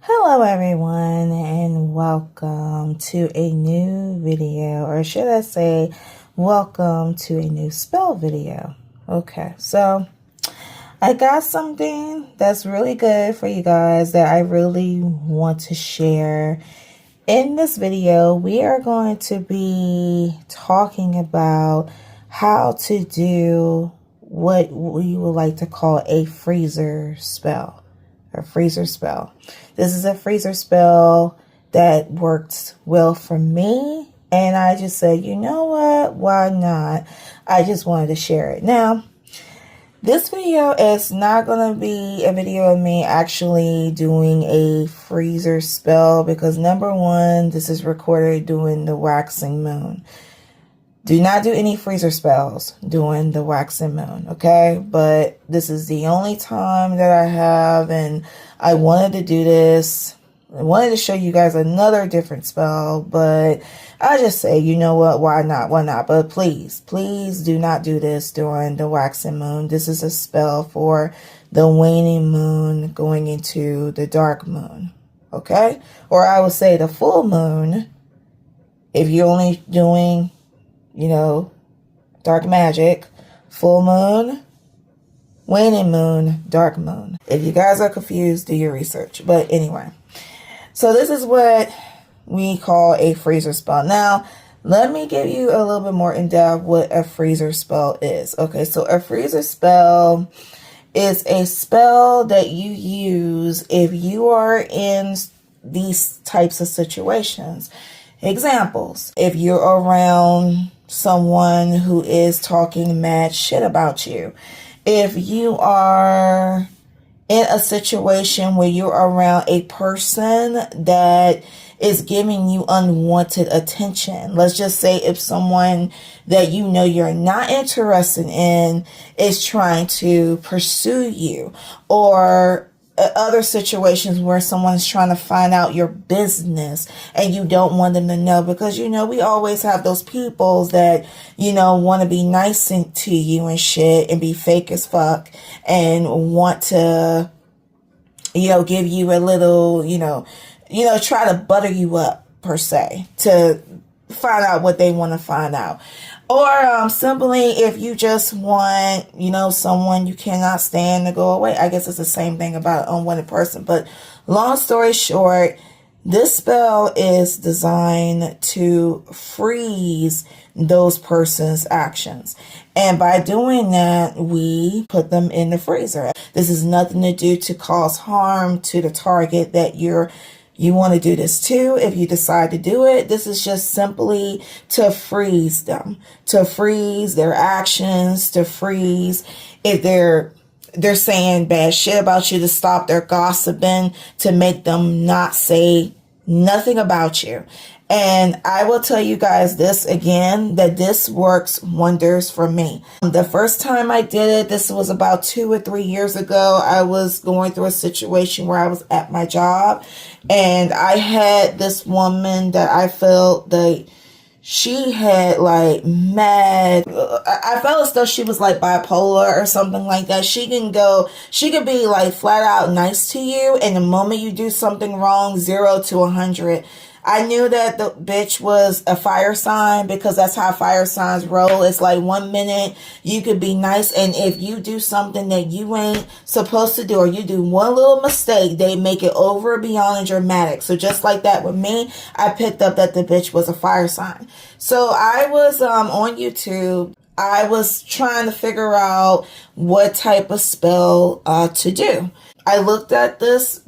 Hello everyone and welcome to a new video, or should I say welcome to a new spell video. Okay, so I got something that's really good for you guys that I really want to share. In this video, we are going to be talking about how to do what we would like to call a freezer spell. A freezer spell. This is a freezer spell that worked well for me, and I just said, you know what, why not? I just wanted to share it. Now, this video is not going to be a video of me actually doing a freezer spell because number one, this is recorded during the waxing moon. Do not do any freezer spells during the waxing moon, okay? But this is the only time that I have, and I wanted to do this. I wanted to show you guys another different spell, but I just say, you know what, why not, why not? But please, please do not do this during the waxing moon. This is a spell for the waning moon going into the dark moon, okay? Or I would say the full moon, if you're only doing, you know, dark magic, full moon, waning moon, dark moon. If you guys are confused, do your research. But anyway, so this is what we call a freezer spell. Now, let me give you a little bit more in depth what a freezer spell is. Okay, so a freezer spell is a spell that you use if you are in these types of situations. Examples, if you're around someone who is talking mad shit about you, if you are in a situation where you're around a person that is giving you unwanted attention. Let's just say if someone that you know you're not interested in is trying to pursue you, or other situations where someone's trying to find out your business and you don't want them to know, because, you know, we always have those people that, you know, want to be nice to you and shit and be fake as fuck and want to, you know, give you a little, try to butter you up per se to find out what they want to find out. Or simply if you just want, you know, someone you cannot stand to go away. I guess it's the same thing about an unwanted person. But long story short, this spell is designed to freeze those person's actions. And by doing that, we put them in the freezer. This is nothing to do to cause harm to the target that you want to do this too. If you decide to do it, this is just simply to freeze them, to freeze their actions, to freeze if they're saying bad shit about you, to stop their gossiping, to make them not say nothing about you. And I will tell you guys this again, that this works wonders for me. The first time I did it, this was about 2 or 3 years ago. I was going through a situation where I was at my job, and I had this woman that I felt that she had like mad, I felt as though she was like bipolar or something like that. She could be like flat out nice to you, and the moment you do something wrong, 0 to 100. I knew that the bitch was a fire sign, because that's how fire signs roll. It's like 1 minute you could be nice, and if you do something that you ain't supposed to do, or you do one little mistake, they make it over beyond and dramatic. So just like that with me, I picked up that the bitch was a fire sign. So I was on YouTube. I was trying to figure out what type of spell to do. I looked at this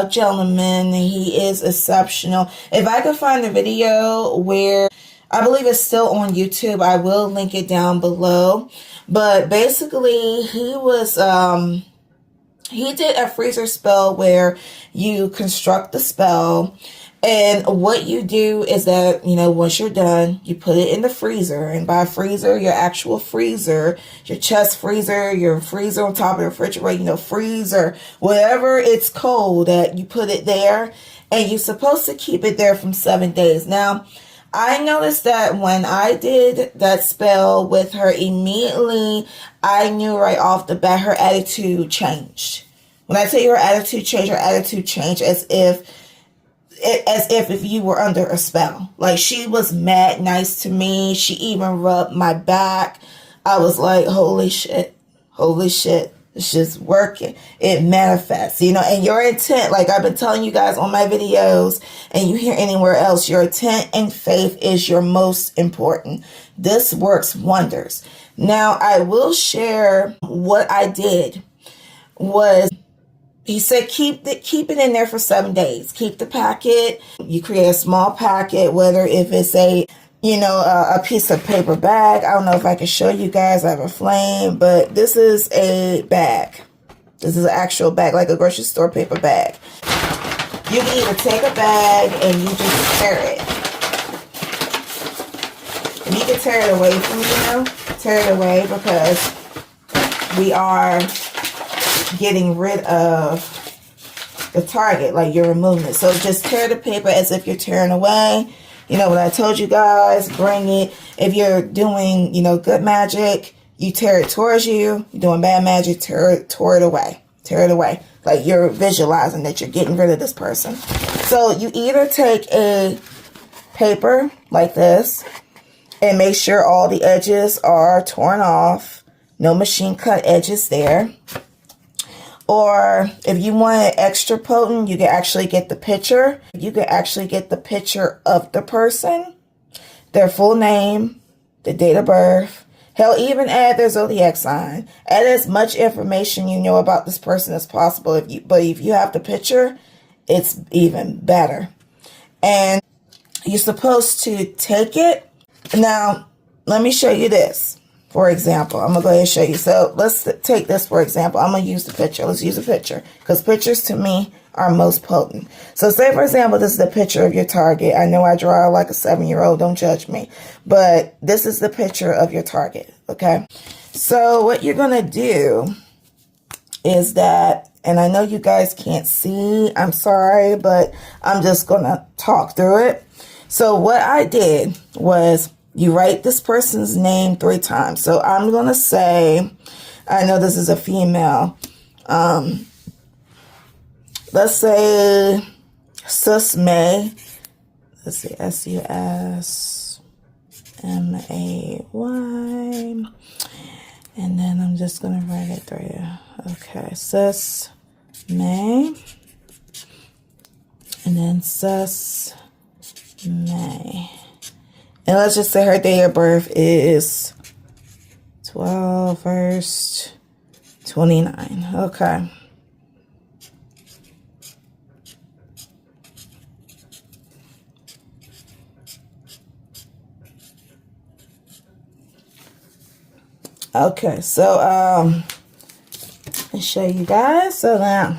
gentleman. He is exceptional. If I could find a video where, I believe it's still on YouTube, I will link it down below. But basically, he did a freezer spell where you construct the spell. And what you do is that, you know, once you're done, you put it in the freezer. And by freezer, your actual freezer, your chest freezer, your freezer on top of the refrigerator, you know, freezer, whatever it's cold at, you put it there. And you're supposed to keep it there from 7 days. Now, I noticed that when I did that spell with her, immediately I knew right off the bat her attitude changed. When I tell you her attitude changed as if you were under a spell. Like, she was mad nice to me. She even rubbed my back. I was like, holy shit, it's just working. It manifests, you know, and your intent, like I've been telling you guys on my videos and you hear anywhere else, your intent and faith is your most important. This works wonders. Now, I will share what I did was, he said, keep it in there for 7 days. Keep the packet. You create a small packet, whether if it's a piece of paper bag. I don't know if I can show you guys. I have a flame, but this is a bag. This is an actual bag, like a grocery store paper bag. You can either take a bag and you just tear it. And you can tear it away from tear it away, because we are getting rid of the target, like you're removing it. So just tear the paper as if you're tearing away. You know what I told you guys, bring it. If you're doing, good magic, you tear it towards you. You're doing bad magic, tear it away. Tear it away. Like you're visualizing that you're getting rid of this person. So you either take a paper like this and make sure all the edges are torn off. No machine cut edges there. Or if you want it extra potent, you can actually get the picture. You can actually get the picture of the person, their full name, the date of birth. Hell, even add their zodiac sign. Add as much information you know about this person as possible. But if you have the picture, it's even better. And you're supposed to take it. Now, let me show you this. For example, I'm going to go ahead and show you. So let's take this for example. I'm going to use the picture. Let's use a picture, because pictures to me are most potent. So say, for example, this is the picture of your target. I know I draw like a 7-year-old. Don't judge me. But this is the picture of your target. Okay. So what you're going to do is that, and I know you guys can't see. I'm sorry, but I'm just going to talk through it. So what I did was, you write this person's name 3 times. So I'm going to say, I know this is a female. Let's say Sus May. Let's see, SUSMAY. And then I'm just going to write it through. Okay, Sus May. And then Sus May. And let's just say her date of birth is 12/1/29. Okay. Okay, so I'll show you guys. So now,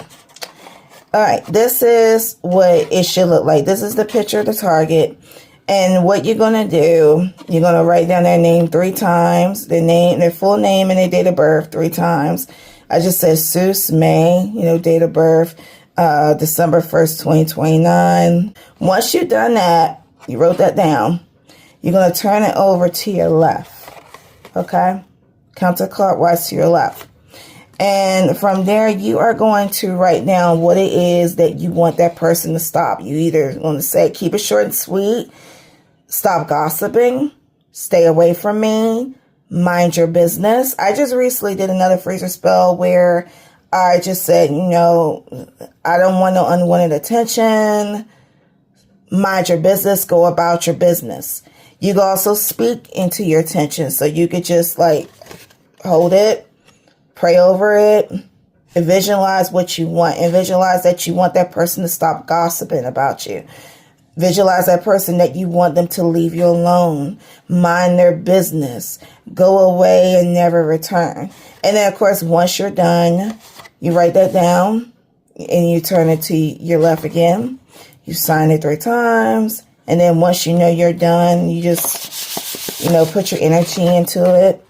all right, this is what it should look like. This is the picture of the target. And what you're going to do, you're going to write down their name 3 times, their full name and their date of birth 3 times. I just said Sus May, date of birth, December 1st, 2029. Once you've done that, you wrote that down, you're going to turn it over to your left. Okay? Counterclockwise to your left. And from there, you are going to write down what it is that you want that person to stop. You either want to say, keep it short and sweet, stop gossiping, stay away from me, mind your business. I just recently did another freezer spell where I just said, I don't want no unwanted attention. Mind your business, go about your business. You can also speak into your attention. So you could just hold it, pray over it, and visualize what you want. And visualize that you want that person to stop gossiping about you. Visualize that person that you want them to leave you alone, mind their business, go away and never return. And then, of course, once you're done, you write that down and you turn it to your left again. You sign it 3 times. And then once you know you're done, you just, put your energy into it.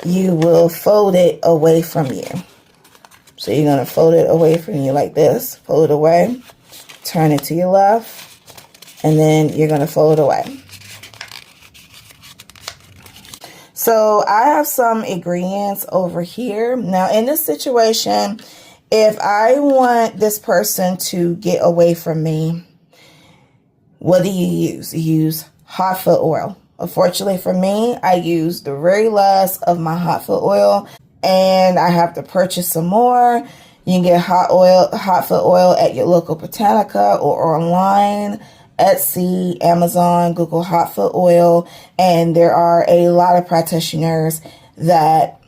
You will fold it away from you. So you're going to fold it away from you like this. Fold it away. Turn it to your left. And then you're going to fold it away. So I have some ingredients over here. Now in this situation, if I want this person to get away from me, what do you use? You use hot foot oil. Unfortunately for me, I use the very last of my hot foot oil, and I have to purchase some more. You can get hot foot oil at your local Botanica or online, Etsy, Amazon, Google hot foot oil, and there are a lot of practitioners that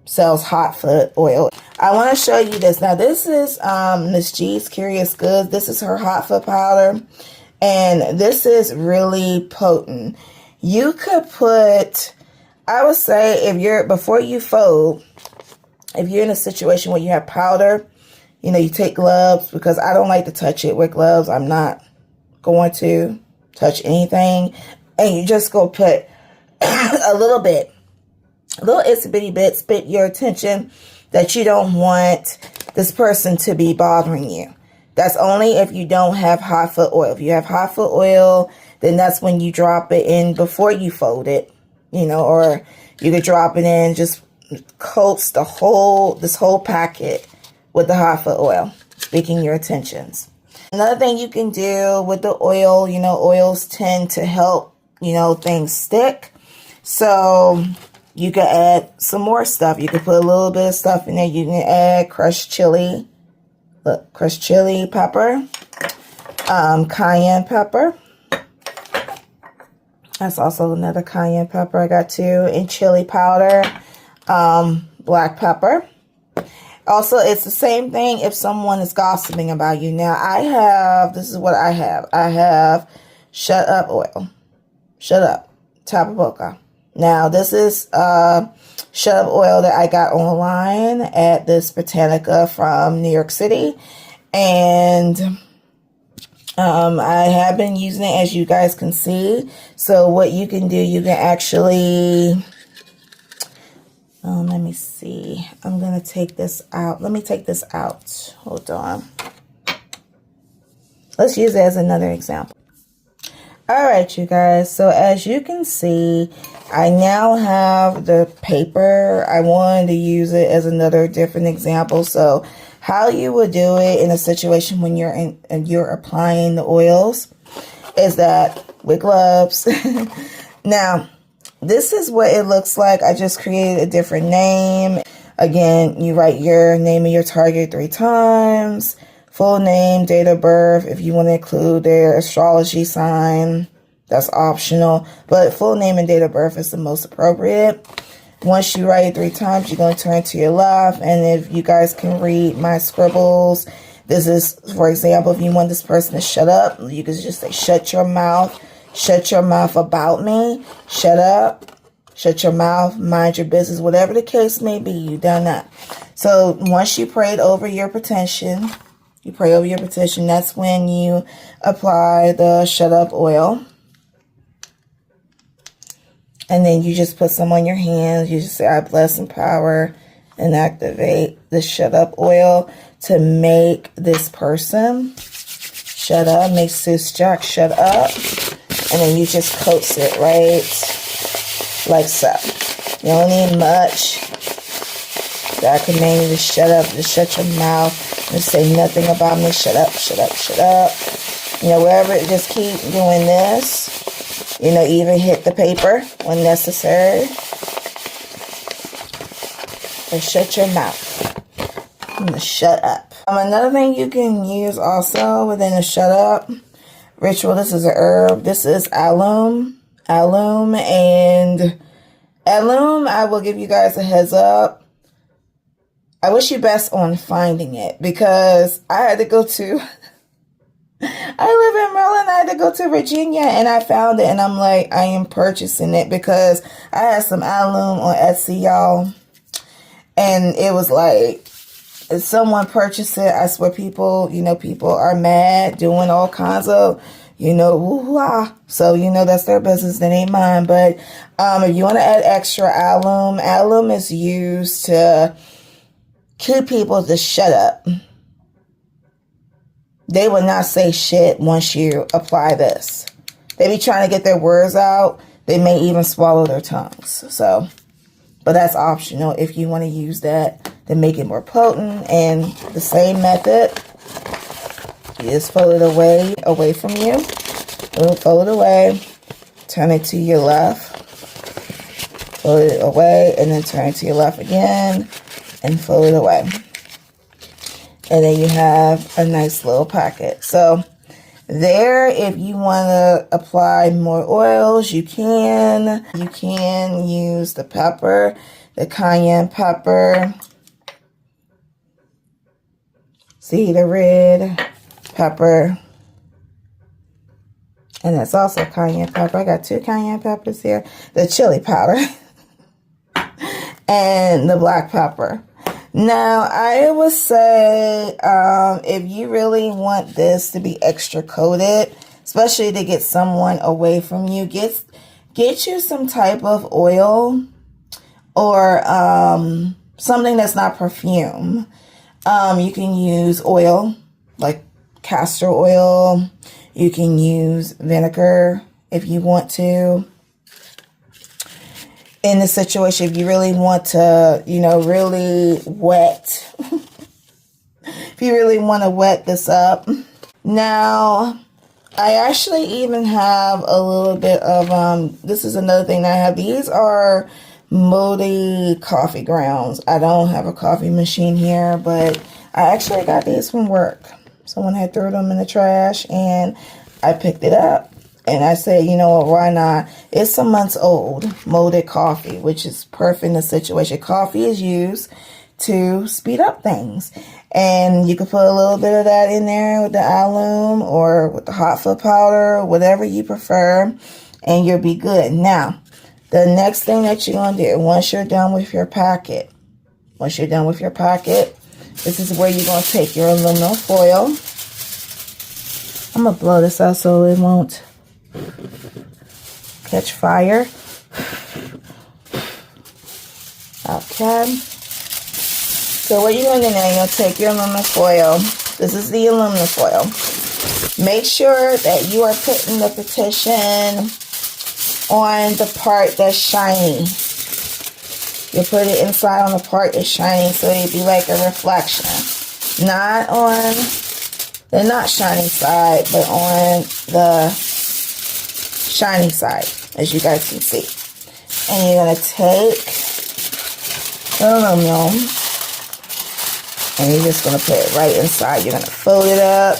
sells hot foot oil. I want to show you this. Now, this is Miss G's Curious Goods. This is her hot foot powder, and this is really potent. You could put, I would say, before you fold, if you're in a situation where you have powder, you know, you take gloves, because I don't like to touch it with gloves. I'm not going to touch anything. And you just go put a little itsy bitty bit, spit your attention that you don't want this person to be bothering you. That's only if you don't have hot foot oil. If you have hot foot oil, then that's when you drop it in before you fold it, you know, or you could drop it in, just coats this whole packet with the hot foot oil, speaking your attentions. Another thing you can do with the oil, you know, oils tend to help, you know, things stick. So you can add some more stuff. You can put a little bit of stuff in there. You can add crushed chili. Look, crushed chili pepper. Cayenne pepper. That's also another cayenne pepper. I got 2. And chili powder. Black pepper. Also, it's the same thing if someone is gossiping about you. Now, this is what I have. I have Shut Up oil. Shut Up. Tapaboca. Now, this is Shut Up oil that I got online at this Botanica from New York City. And I have been using it, as you guys can see. So what you can do, you can actually... let me see. I'm going to take this out. Let me take this out. Hold on. Let's use it as another example. All right, you guys. So as you can see, I now have the paper. I wanted to use it as another different example. So how you would do it in a situation when you're applying the oils is that with gloves. Now, this is what it looks like. I just created a different name. Again, you write your name of your target 3 times. Full name, date of birth. If you want to include their astrology sign, that's optional. But full name and date of birth is the most appropriate. Once you write it 3 times, you're going to turn to your left. And if you guys can read my scribbles, this is, for example, if you want this person to shut up, you can just say, shut your mouth. Shut your mouth about me. Shut up. Shut your mouth. Mind your business. Whatever the case may be, you done that. So once you prayed over your petition, that's when you apply the Shut Up oil. And then you just put some on your hands. You just say, I bless, empower, and activate the Shut Up oil to make this person shut up. Make Sis Jack shut up. And then you just coats it right like so. You don't need much. God command you to shut up, to shut your mouth, and say nothing about me. Shut up, shut up, shut up. You know, wherever, just keep doing this. You know, even hit the paper when necessary. Or shut your mouth. And shut up. Another thing you can use also within a shut up ritual, this is a herb. This is alum. Alum, I will give you guys a heads up. I wish you best on finding it, because I had to go to, I live in Maryland, I had to go to Virginia, and I found it, and I'm like, I am purchasing it, because I had some alum on Etsy, y'all, and it was like, if someone purchased it, I swear people are mad, doing all kinds of, woo-ha. So, that's their business, that ain't mine. But if you want to add extra alum is used to keep people to shut up. They will not say shit once you apply this. They be trying to get their words out. They may even swallow their tongues. So, but that's optional if you want to use that to make it more potent. And the same method, you just fold it away from you. Fold it away, turn it to your left, fold it away, and then turn it to your left again, and fold it away. And then you have a nice little packet. So there, if you want to apply more oils, you can. You can use the pepper, the cayenne pepper. See, the red pepper. And that's also cayenne pepper. I got 2 cayenne peppers here. The chili powder. And the black pepper. Now, I would say if you really want this to be extra coated, especially to get someone away from you, get you some type of oil or something that's not perfume. You can use oil, like castor oil. You can use vinegar if you want to. In the situation, if you really want to, you know, really wet, if you really want to wet this up. Now, I actually even have a little bit of, this is another thing that I have. These are moldy coffee grounds. I don't have a coffee machine here, but I actually got these from work. Someone had threw them in the trash, and I picked it up. And I said, you know what, why not? It's some months old, molded coffee, which is perfect in the situation. Coffee is used to speed up things. And you can put a little bit of that in there with the alum or with the hot foot powder, whatever you prefer, and you'll be good. Now, the next thing that you're going to do, once you're done with your packet, this is where you're going to take your aluminum foil. I'm going to blow this out so it won't catch fire. Okay. So what you're going to do now, you're going to take your aluminum foil. This is the aluminum foil. Make sure that you are putting the petition on the part that's shiny. You put it inside on the part that's shiny so it'd be like a reflection. Not on the not shiny side, but on the shiny side, as you guys can see. And you're going to take the aluminum and you're just going to put it right inside. You're going to fold it up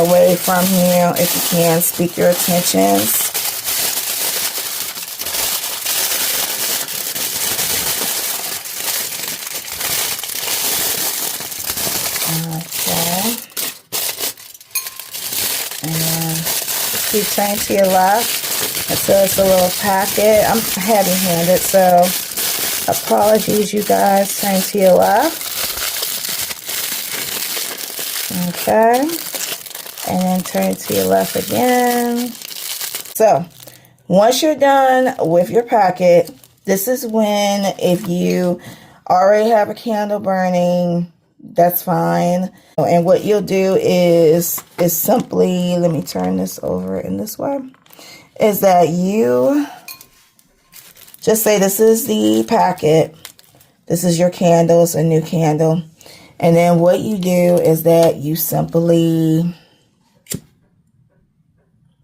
away from here. If you can, speak your intentions. Okay. And keep turning to your left until it's a little packet. I'm heavy-handed, so apologies, you guys. Turn to your left. Okay. And then turn to your left again. So, once you're done with your packet, this is when, if you already have a candle burning, that's fine. And what you'll do is simply, let me turn this over in this way, is that you just say this is the packet. This is your candle. It's a new candle. And then what you do is that you simply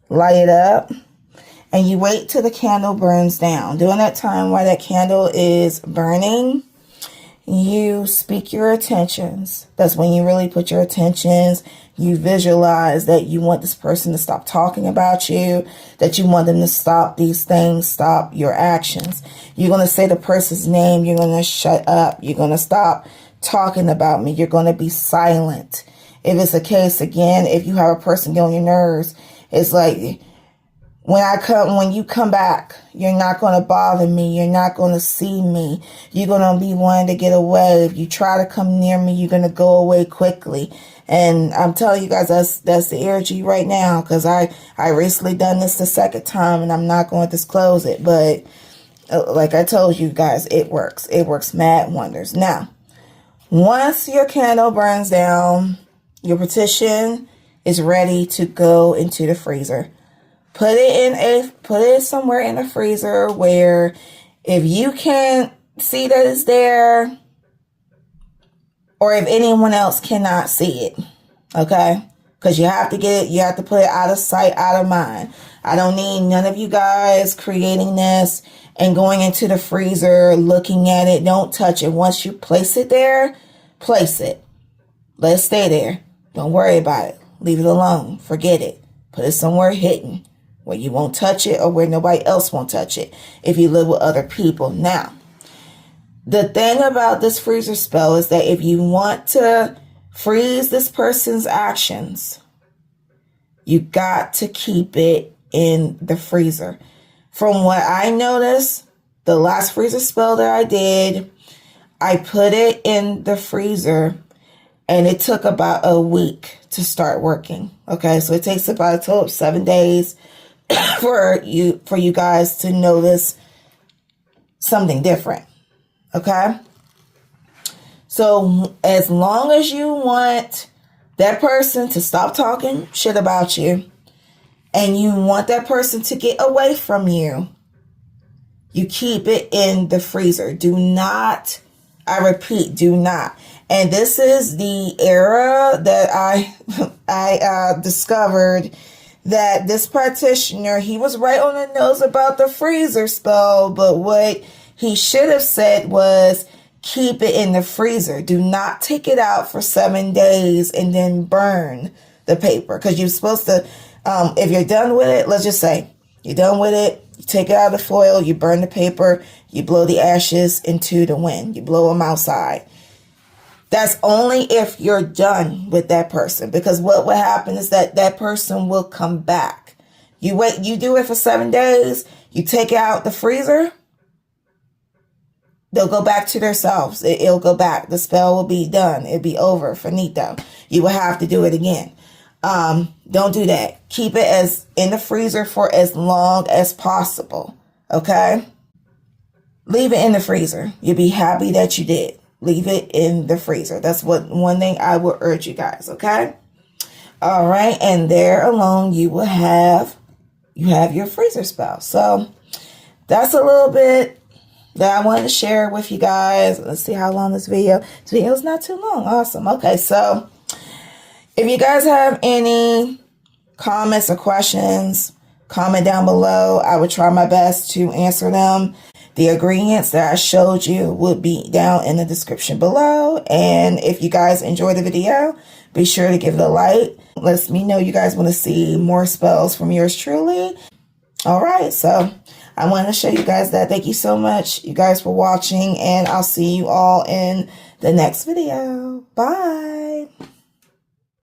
light it up and you wait till the candle burns down. During that time while that candle is burning, you speak your intentions. That's when you really put your intentions. You visualize that you want this person to stop talking about you, that you want them to stop these things, stop your actions. You're going to say the person's name. You're going to shut up. You're going to stop talking about me. You're going to be silent. If it's a case, again, if you have a person get on your nerves, it's like, when you come back, you're not going to bother me. You're not going to see me. You're going to be wanting to get away. If you try to come near me, you're going to go away quickly. And I'm telling you guys, that's the energy right now, because I recently done this the second time, and I'm not going to disclose it. But like I told you guys, it works. It works mad wonders. Now, once your candle burns down, your petition is ready to go into the freezer. Put it somewhere in the freezer where if you can't see that it's there, or if anyone else cannot see it. Okay? Because you have to get it, you have to put it out of sight, out of mind. I don't need none of you guys creating this and going into the freezer, looking at it. Don't touch it. Once you place it there, place it. Let it stay there. Don't worry about it. Leave it alone. Forget it. Put it somewhere hidden where you won't touch it or where nobody else won't touch it if you live with other people. Now, the thing about this freezer spell is that if you want to freeze this person's actions, you got to keep it in the freezer. From what I noticed, the last freezer spell that I did, I put it in the freezer and it took about a week to start working. Okay, so it takes about a total of 7 days for you guys to notice something different. Okay, so as long as you want that person to stop talking shit about you and you want that person to get away from you, you keep it in the freezer. Do not, I repeat, do not. And this is the era that I discovered that this practitioner, he was right on the nose about the freezer spell, but what he should have said was keep it in the freezer. Do not take it out for 7 days and then burn the paper. Because you're supposed to, if you're done with it, let's just say you're done with it, you take it out of the foil, you burn the paper, you blow the ashes into the wind, you blow them outside. That's only if you're done with that person, because what will happen is that that person will come back. You wait, you do it for 7 days, you take it out the freezer, they'll go back to themselves. It'll go back. The spell will be done. It'll be over, finito. You will have to do it again. Don't do that. Keep it as in the freezer for as long as possible. Okay? Leave it in the freezer. You'll be happy that you did. Leave it in the freezer. That's one thing I will urge you guys, okay? All right, and there alone you will have your freezer spell. So that's a little bit that I wanted to share with you guys. Let's see how long this video. This video is not too long. Awesome. Okay, so if you guys have any comments or questions, comment down below. I would try my best to answer them. The ingredients that I showed you will be down in the description below. And if you guys enjoyed the video, be sure to give it a like. Let me know you guys want to see more spells from yours truly. All right, so I wanted to show you guys that. Thank you so much, you guys, for watching. And I'll see you all in the next video. Bye.